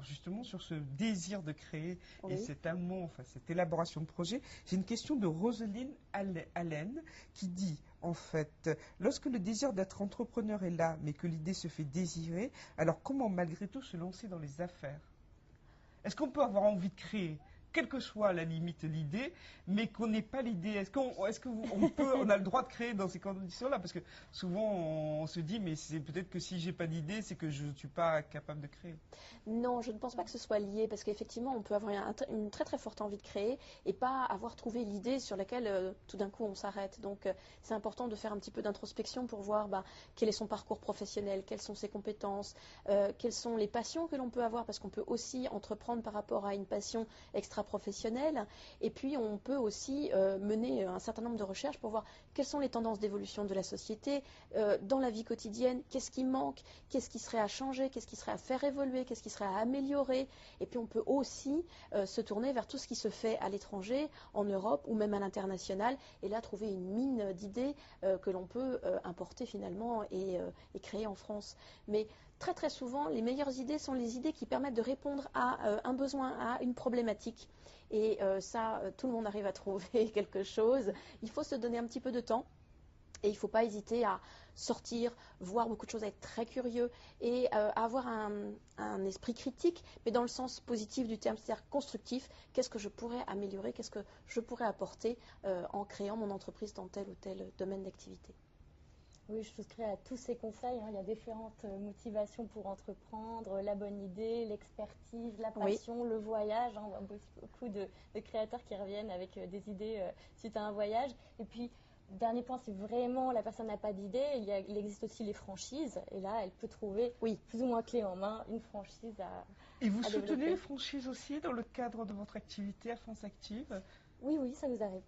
Alors justement, sur ce désir de créer et Oui. cet amour, enfin cette élaboration de projet, j'ai une question de Roselyne Allen qui dit, en fait, lorsque le désir d'être entrepreneur est là, mais que l'idée se fait désirer, alors comment malgré tout se lancer dans les affaires? Est-ce qu'on peut avoir envie de créer, quelle que soit à la limite l'idée, mais qu'on n'ait pas l'idée? On a le droit de créer dans ces conditions-là? Parce que souvent on se dit, mais c'est peut-être que si j'ai pas d'idée, c'est que je ne suis pas capable de créer. Non, je ne pense pas que ce soit lié, parce qu'effectivement, on peut avoir une très très forte envie de créer et pas avoir trouvé l'idée sur laquelle tout d'un coup on s'arrête. Donc c'est important de faire un petit peu d'introspection pour voir quel est son parcours professionnel, quelles sont ses compétences, quelles sont les passions que l'on peut avoir, parce qu'on peut aussi entreprendre par rapport à une passion extra-professionnelle. Et puis on peut aussi mener un certain nombre de recherches pour voir quelles sont les tendances d'évolution de la société, dans la vie quotidienne, qu'est-ce qui manque, qu'est-ce qui serait à changer, qu'est-ce qui serait à faire évoluer, qu'est-ce qui serait à améliorer. Et puis on peut aussi se tourner vers tout ce qui se fait à l'étranger, en Europe ou même à l'international, et là trouver une mine d'idées que l'on peut importer finalement et créer en France. Mais très très souvent, les meilleures idées sont les idées qui permettent de répondre à un besoin, à une problématique. Et tout le monde arrive à trouver quelque chose. Il faut se donner un petit peu de temps. Et il ne faut pas hésiter à sortir, voir beaucoup de choses, à être très curieux et à avoir un esprit critique, mais dans le sens positif du terme, c'est-à-dire constructif. Qu'est-ce que je pourrais améliorer, qu'est-ce que je pourrais apporter en créant mon entreprise dans tel ou tel domaine d'activité. Oui, je souscris à tous ces conseils. Il y a différentes motivations pour entreprendre, la bonne idée, l'expertise, la passion, le voyage. On voit beaucoup de créateurs qui reviennent avec des idées suite à un voyage. Et puis, dernier point, si vraiment la personne n'a pas d'idée, il existe aussi les franchises. Et là, elle peut trouver plus ou moins clé en main une franchise à Et vous développer. soutenez les franchises aussi dans le cadre de votre activité à France Active? Oui, ça nous arrive.